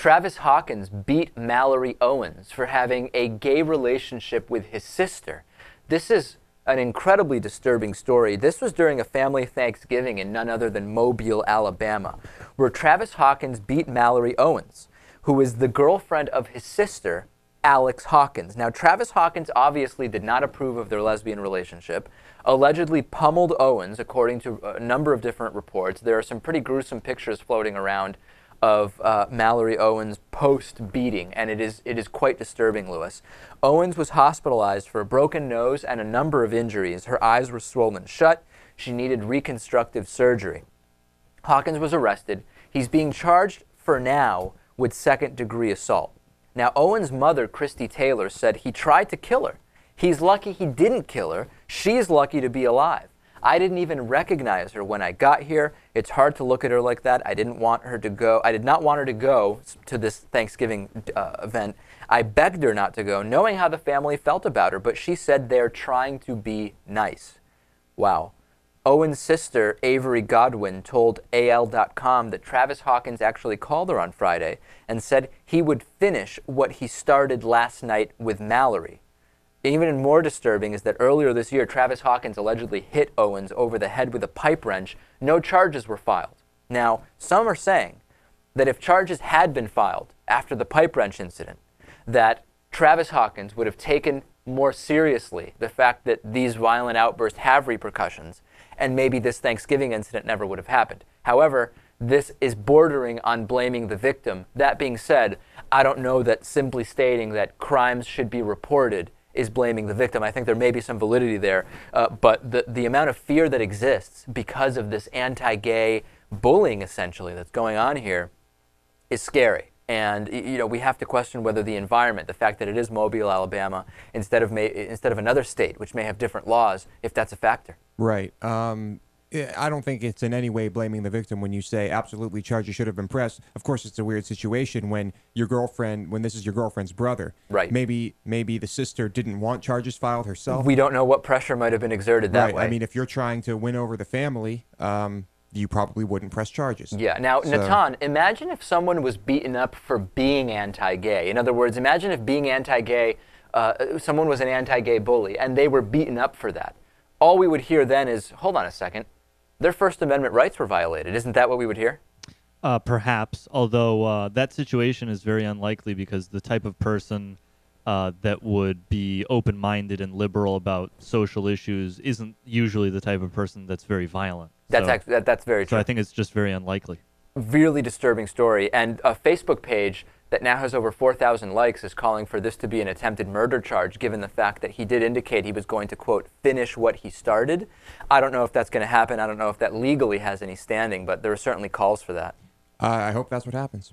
Travis Hawkins beat Mallory Owens for having a gay relationship with his sister. This is an incredibly disturbing story. This was during a family Thanksgiving in none other than Mobile, Alabama, where Travis Hawkins beat Mallory Owens, who is the girlfriend of his sister, Alex Hawkins. Now, Travis Hawkins obviously did not approve of their lesbian relationship, allegedly pummeled Owens, according to a number of different reports. There are some pretty gruesome pictures floating around of Mallory Owens post-beating, and it is quite disturbing, Lewis. Owens was hospitalized for a broken nose and a number of injuries. Her eyes were swollen shut. She needed reconstructive surgery. Hawkins was arrested. He's being charged for now with second-degree assault. Now, Owens' mother, Christy Taylor, said he tried to kill her. He's lucky he didn't kill her. She's lucky to be alive. I didn't even recognize her when I got here. It's hard to look at her like that. I didn't want her to go. I did not want her to go to this Thanksgiving event. I begged her not to go, knowing how the family felt about her, but she said they're trying to be nice. Wow. Owen's sister, Avery Godwin, told AL.com that Travis Hawkins actually called her on Friday and said he would finish what he started last night with Mallory. Even more disturbing is that earlier this year, Travis Hawkins allegedly hit Owens over the head with a pipe wrench. No charges were filed. Now, some are saying that if charges had been filed after the pipe wrench incident, that Travis Hawkins would have taken more seriously the fact that these violent outbursts have repercussions, and maybe this Thanksgiving incident never would have happened. However, this is bordering on blaming the victim. That being said, I don't know that simply stating that crimes should be reported is blaming the victim. I think there may be some validity there, but the amount of fear that exists because of this anti-gay bullying, essentially, that's going on here is scary. And we have to question whether the environment, the fact that it is Mobile, Alabama, instead of another state, which may have different laws, if that's a factor. Right. I don't think it's in any way blaming the victim when you say absolutely charges should have been pressed. Of course, it's a weird situation when this is your girlfriend's brother. Right. Maybe the sister didn't want charges filed herself. We don't know what pressure might have been exerted that way. I mean, if you're trying to win over the family, you probably wouldn't press charges. Yeah. Now, Natan, imagine if someone was beaten up for being anti-gay. In other words, imagine if being anti-gay, someone was an anti-gay bully, and they were beaten up for that. All we would hear then is, hold on a second, their First Amendment rights were violated. Isn't that what we would hear? Perhaps, although that situation is very unlikely because the type of person that would be open-minded and liberal about social issues isn't usually the type of person that's very violent. That's very true. So I think it's just very unlikely. Really disturbing story. And a Facebook page that now has over 4,000 likes is calling for this to be an attempted murder charge, given the fact that he did indicate he was going to, quote, finish what he started. I don't know if that's going to happen. I don't know if that legally has any standing, but there are certainly calls for that. I hope that's what happens.